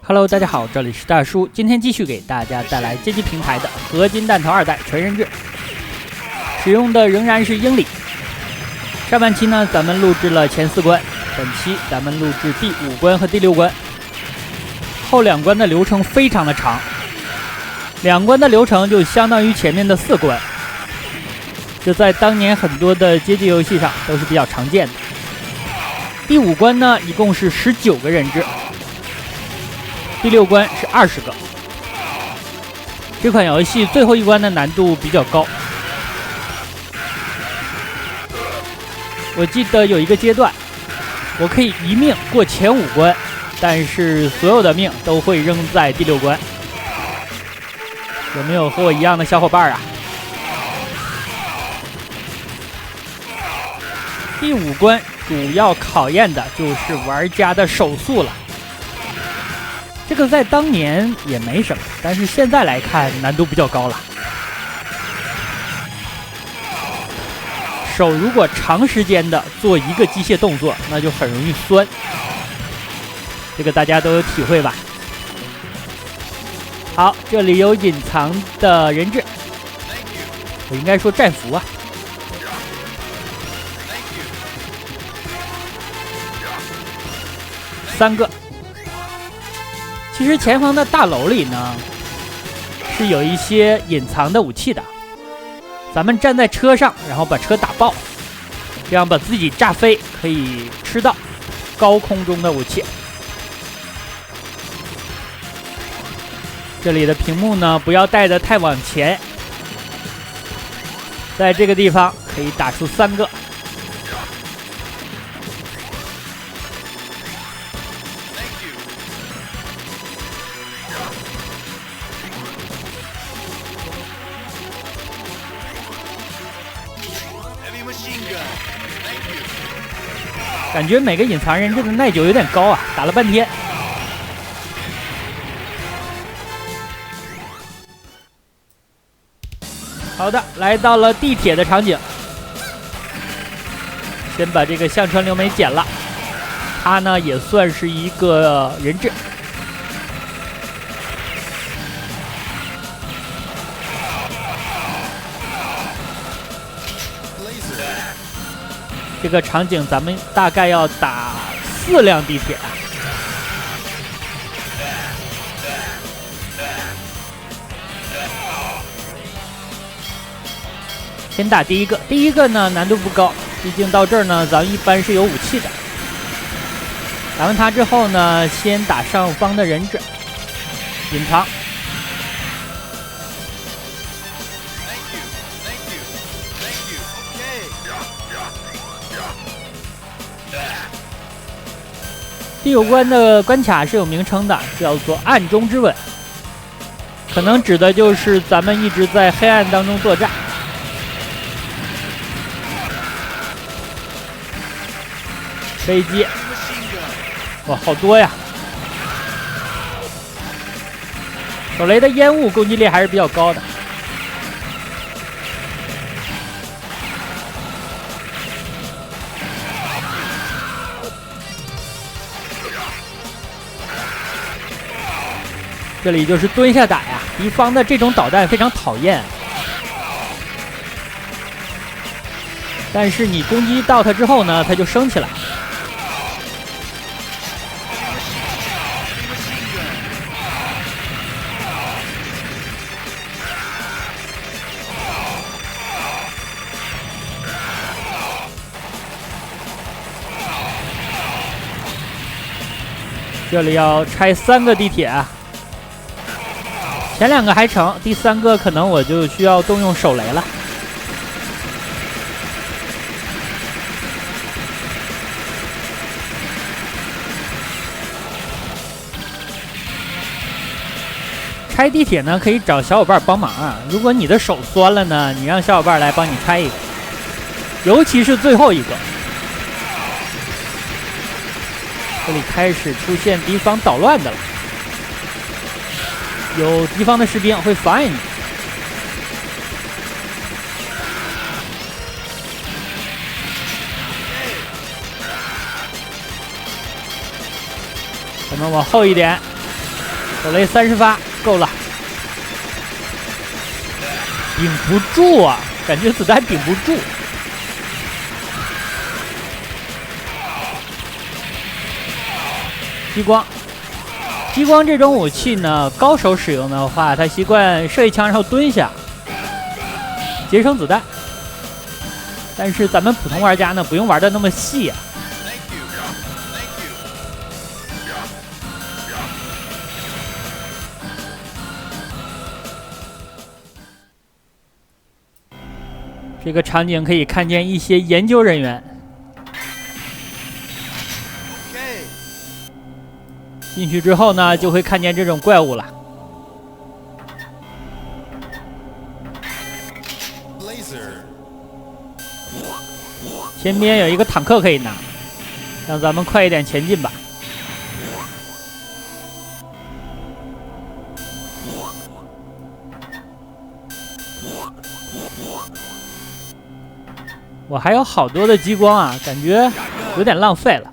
Hello， 大家好，这里是大叔，今天继续给大家带来街机平台的合金弹头2代全人制，使用的仍然是英里。上半期呢，咱们录制了前4关，本期咱们录制第5关和第6关。后2关的流程非常的长，2关的流程就相当于前面的4关，这在当年很多的街机游戏上都是比较常见的。第5关呢，一共是19个人质。第6关是20个。这款游戏最后一关的难度比较高。我记得有一个阶段，我可以一命过前5关，但是所有的命都会扔在第6关。有没有和我一样的小伙伴啊？第5关主要考验的就是玩家的手速了。这个在当年也没什么，但是现在来看难度比较高了。手如果长时间的做一个机械动作，那就很容易酸，这个大家都有体会吧。好，这里有隐藏的人质，我应该说战俘啊。3个。其实前方的大楼里呢，是有一些隐藏的武器的。咱们站在车上，然后把车打爆，这样把自己炸飞，可以吃到高空中的武器。这里的屏幕呢，不要带得太往前，在这个地方可以打出3个。感觉每个隐藏人质的耐久有点高啊，打了半天。好的，来到了地铁的场景，先把这个向川流美捡了，他呢也算是一个人质。这个场景咱们大概要打4辆地铁。先打第一个呢难度不高，毕竟到这儿呢咱们一般是有武器的。打完它之后呢，先打上方的人质，隐藏。第5关的关卡是有名称的，叫做暗中之吻，可能指的就是咱们一直在黑暗当中作战。飞机，哇，好多呀！手雷的烟雾攻击力还是比较高的。这里就是蹲下打呀，敌方的这种导弹非常讨厌，但是你攻击到它之后呢，它就升起来。这里要拆3个地铁啊。前2个还成，第3个可能我就需要动用手雷了。拆地铁呢，可以找小伙伴帮忙啊。如果你的手酸了呢，你让小伙伴来帮你拆一个，尤其是最后一个。这里开始出现敌方捣乱的了。有敌方的士兵会妨碍你。咱们往后一点，手雷30发够了，顶不住啊，感觉子弹顶不住。激光，激光这种武器呢，高手使用的话，他习惯射一枪然后蹲下，节省子弹。但是咱们普通玩家呢，不用玩的那么细啊。这个场景可以看见一些研究人员。进去之后呢，就会看见这种怪物了。前边有一个坦克可以拿，让咱们快一点前进吧。我还有好多的激光啊，感觉有点浪费了。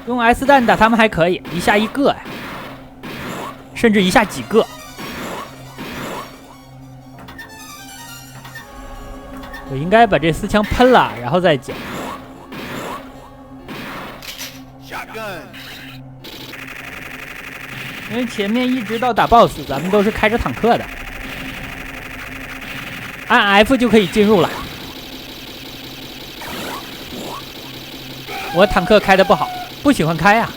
用 S 弹打他们还可以，一下一个呀，甚至一下几个。我应该把这4枪喷了，然后再捡。因为前面一直到打 BOSS， 咱们都是开着坦克的，按 F 就可以进入了。我坦克开的不好。不喜欢开啊！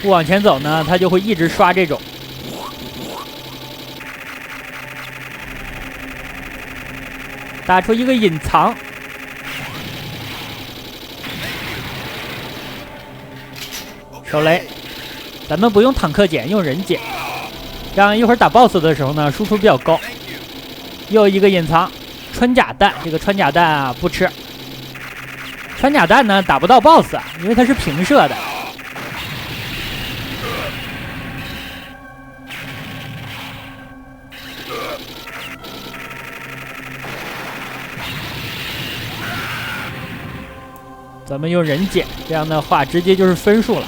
不往前走呢，他就会一直刷这种。打出一个隐藏，手雷，咱们不用坦克捡，用人捡，这样一会儿打 BOSS 的时候呢，输出比较高。又一个隐藏穿甲弹，这个穿甲弹啊不吃，穿甲弹呢打不到 BOSS 啊，因为它是平射的。咱们用人捡，这样的话直接就是分数了。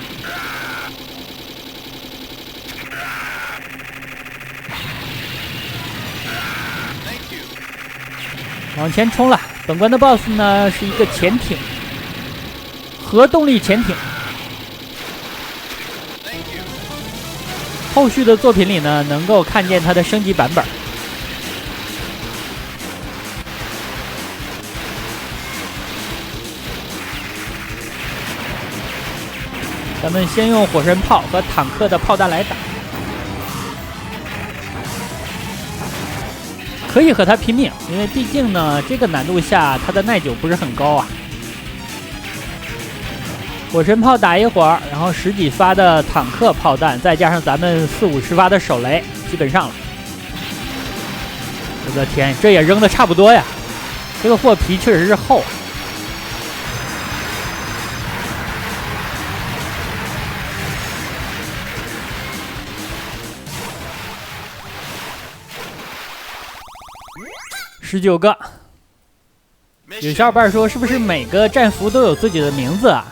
往前冲了，本关的 BOSS 呢是一个潜艇，核动力潜艇。后续的作品里呢，能够看见它的升级版本。咱们先用火神炮和坦克的炮弹来打。可以和他拼命，因为毕竟呢，这个难度下他的耐久不是很高啊。火神炮打一会儿，然后10几发的坦克炮弹，再加上咱们40、50发的手雷，基本上了。我的天，这也扔的差不多呀！这个货皮确实是厚。19个，有小伙伴说是不是每个战俘都有自己的名字啊？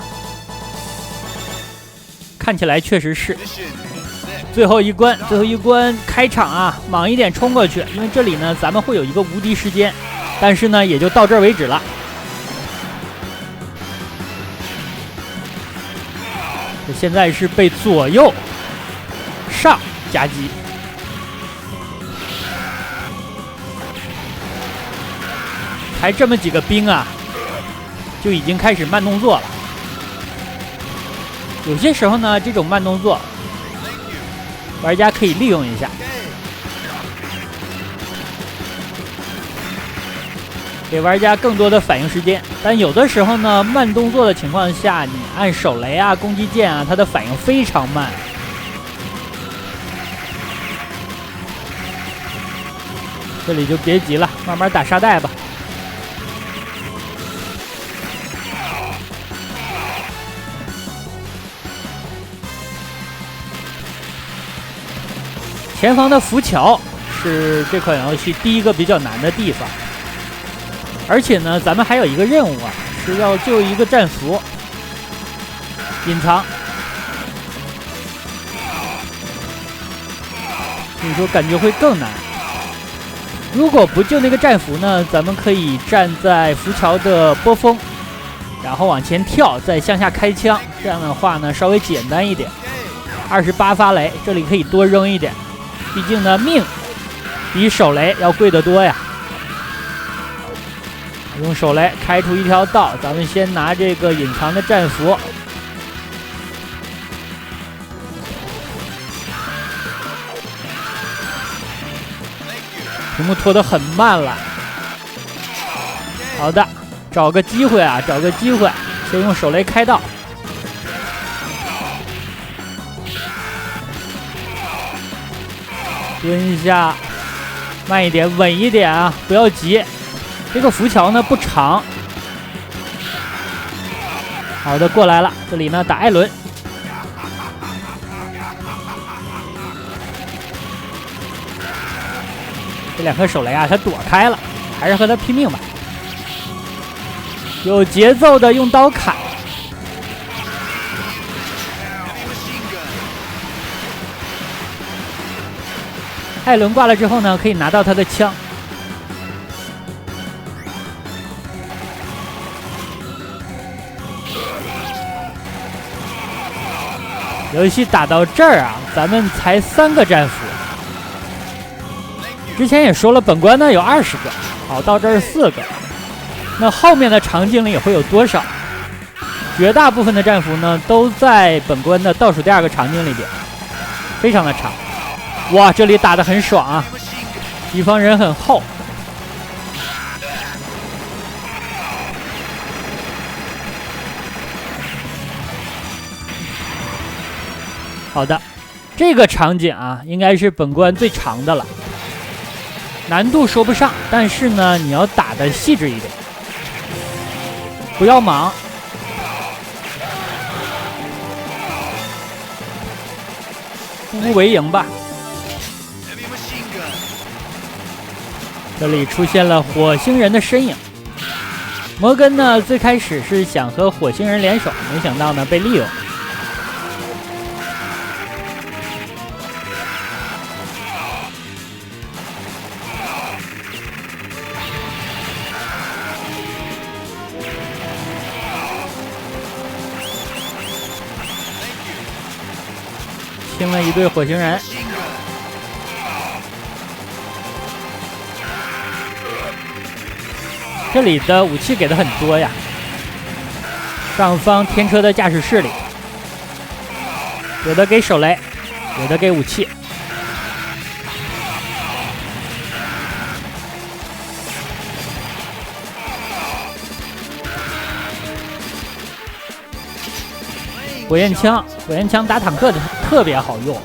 看起来确实是。最后一关开场啊，莽一点冲过去，因为这里呢咱们会有一个无敌时间，但是呢也就到这儿为止了。我现在是被左右上夹击。才这么几个兵啊，就已经开始慢动作了。有些时候呢，这种慢动作，玩家可以利用一下，给玩家更多的反应时间。但有的时候呢，慢动作的情况下，你按手雷啊、攻击键啊，它的反应非常慢。这里就别急了，慢慢打沙袋吧。前方的浮桥是这款游戏第一个比较难的地方，而且呢，咱们还有一个任务啊，是要救一个战俘，隐藏。所以说感觉会更难。如果不救那个战俘呢，咱们可以站在浮桥的波峰，然后往前跳，再向下开枪。这样的话呢，稍微简单一点。28发雷，这里可以多扔一点，毕竟呢，命比手雷要贵得多呀。用手雷开出一条道，咱们先拿这个隐藏的战俘。屏幕拖得很慢了。好的，找个机会啊，找个机会，先用手雷开道。蹲一下，慢一点，稳一点啊，不要急。这个浮桥呢不长。好的，过来了，这里呢打艾伦。这两颗手雷啊，他躲开了，还是和他拼命吧。有节奏的用刀砍。艾伦挂了之后呢，可以拿到他的枪。游戏打到这儿啊，咱们才3个战俘。之前也说了，本关呢有20个，好，到这儿4个。那后面的场景里也会有多少？绝大部分的战俘呢都在本关的倒数第2个场景里边，非常的长。哇，这里打得很爽啊，敌方人很厚。好的，这个场景啊，应该是本关最长的了。难度说不上，但是呢，你要打得细致一点，不要忙。步步为营吧。这里出现了火星人的身影。摩根呢，最开始是想和火星人联手，没想到呢被利用。清了一队火星人。这里的武器给的很多呀。上方天车的驾驶室里，有的给手雷，有的给武器。火焰枪，火焰枪打坦克的特别好用。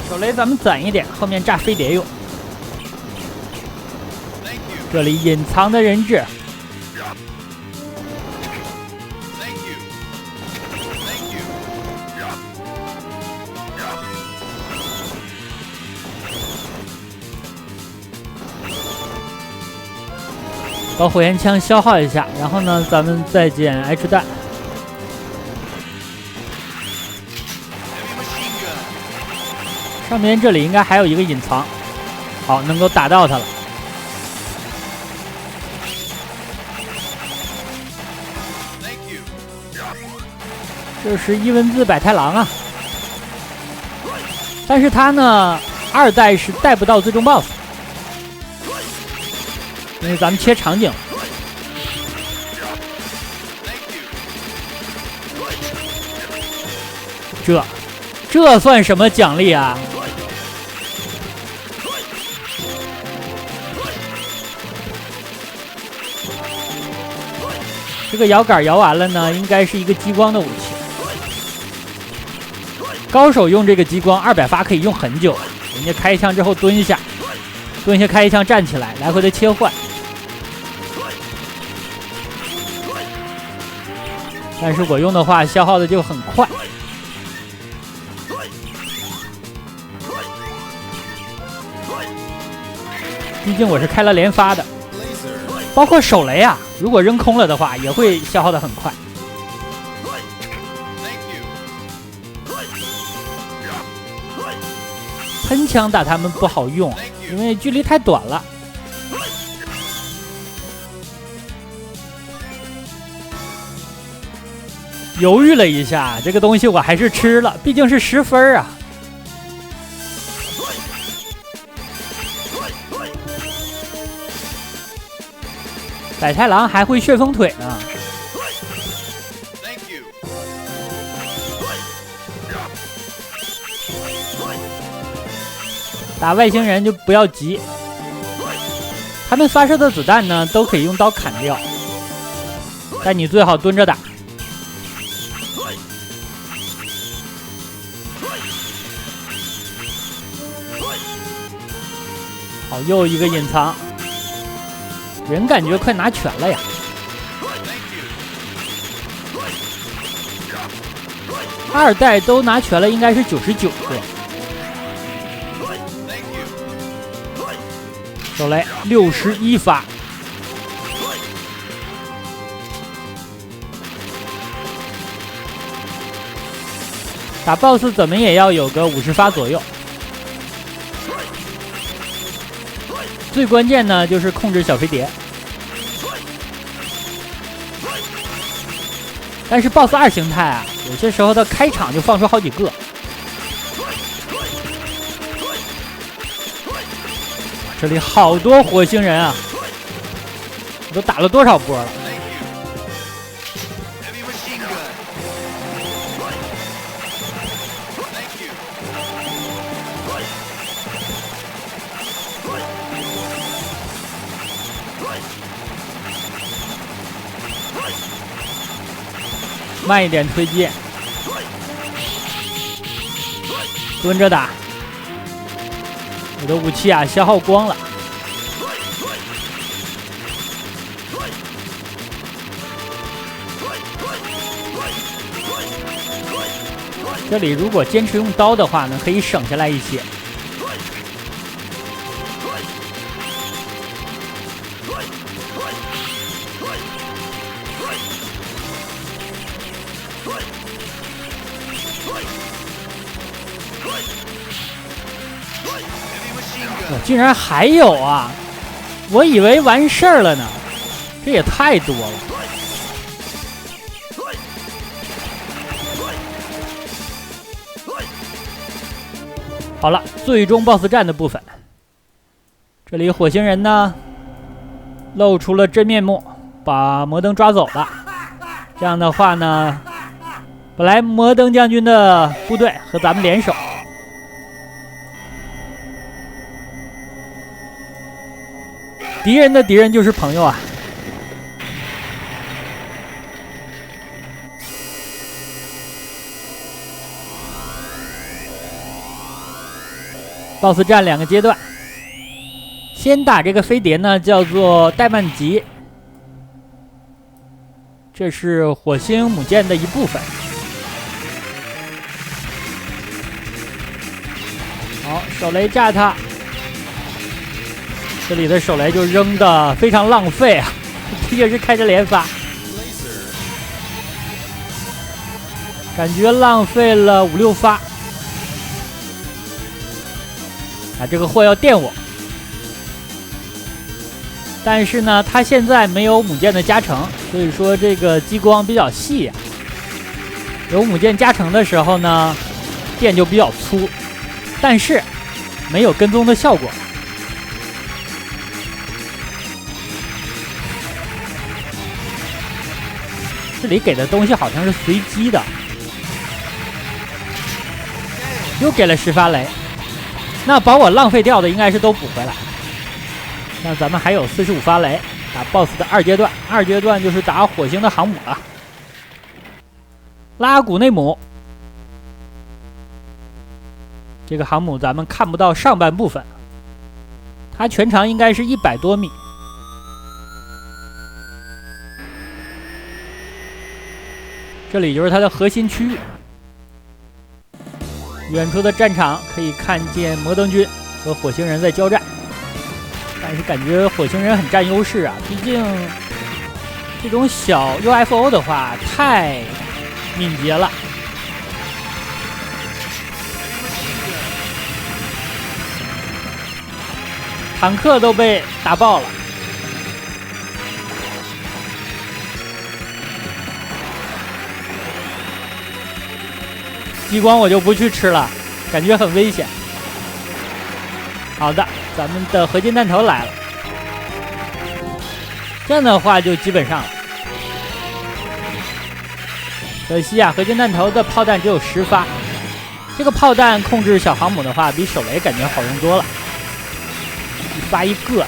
手雷咱们攒一点，后面炸飞碟用。这里隐藏的人质。把火焰枪消耗一下，然后呢，咱们再捡 H 弹。上面这里应该还有一个隐藏，好，能够打到他了。这是伊文字百太郎啊，但是他呢，2代是带不到最终 BOSS。因为咱们切场景，这算什么奖励啊？这个摇杆摇完了呢，应该是一个激光的武器。高手用这个激光200发可以用很久，人家开一枪之后蹲下，蹲下开一枪站起来，来回的切换。但是我用的话，消耗的就很快。毕竟我是开了连发的，包括手雷啊，如果扔空了的话，也会消耗的很快。喷枪打他们不好用，因为距离太短了。犹豫了一下，这个东西我还是吃了，毕竟是10分啊。百太郎还会旋风腿呢。打外星人就不要急，他们发射的子弹呢都可以用刀砍掉，但你最好蹲着打。好，又一个隐藏，人感觉快拿全了呀。2代都拿全了，应该是99个。手雷61发，打 BOSS 怎么也要有个50发左右。最关键呢就是控制小飞碟，但是 BOSS 2形态啊，有些时候它开场就放出好几个。这里好多火星人啊！我都打了多少波了？慢一点推进，蹲着打。我的武器啊消耗光了，这里如果坚持用刀的话呢，可以省下来一些。竟然还有啊！我以为完事儿了呢，这也太多了。好了，最终 BOSS 战的部分，这里火星人呢露出了真面目，把摩登抓走了。这样的话呢，本来摩登将军的部队和咱们联手。敌人的敌人就是朋友啊！BOSS 战2个阶段，先打这个飞碟呢，叫做戴曼吉，这是火星母舰的一部分。好，手雷炸它。这里的手雷就扔的非常浪费啊，毕竟是开着连发，感觉浪费了5、6发。啊，这个货要电我，但是呢，它现在没有母舰的加成，所以说这个激光比较细呀。有母舰加成的时候呢，电就比较粗，但是没有跟踪的效果。这里给的东西好像是随机的，又给了10发雷，那把我浪费掉的应该是都补回来。那咱们还有45发雷，打 BOSS 的2阶段，2阶段就是打火星的航母了。拉古内姆，这个航母咱们看不到上半部分，它全长应该是100多米。这里就是它的核心区域。远处的战场可以看见摩登军和火星人在交战，但是感觉火星人很占优势啊，毕竟这种小 UFO 的话太敏捷了。坦克都被打爆了。激光我就不去吃了，感觉很危险。好的，咱们的合金弹头来了，这样的话就基本上了。可惜啊，合金弹头的炮弹只有10发，这个炮弹控制小航母的话，比手雷感觉好用多了，1发1个。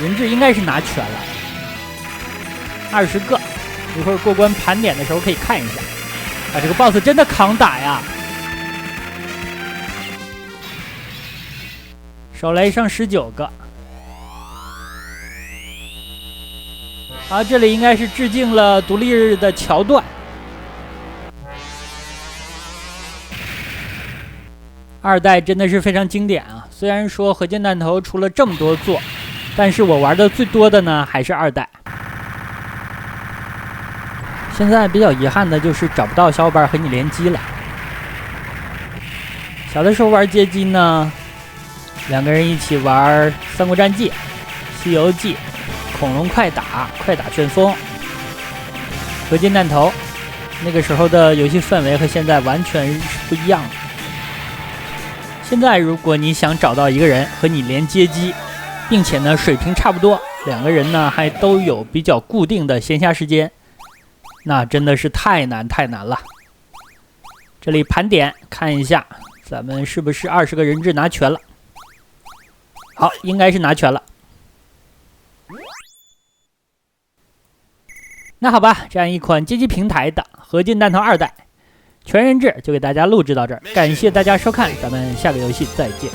人质应该是拿全了，20个。一会儿过关盘点的时候可以看一下。啊，这个 BOSS 真的扛打呀！手雷剩19个。好，这里应该是致敬了独立日的桥段。2代真的是非常经典啊！虽然说合金弹头出了这么多座，但是我玩的最多的呢还是2代。现在比较遗憾的就是找不到小伙伴和你联机了。小的时候玩街机呢，2个人一起玩《三国战记》《西游记》《恐龙快打》《快打旋风》合金弹头，那个时候的游戏氛围和现在完全是不一样的。现在如果你想找到一个人和你连街机，并且呢水平差不多，2个人呢还都有比较固定的闲暇时间，那真的是太难了。这里盘点看一下，咱们是不是20个人质拿全了？好，应该是拿全了。那好吧，这样一款街机平台的合金弹头2代全人质就给大家录制到这儿，感谢大家收看，咱们下个游戏再见。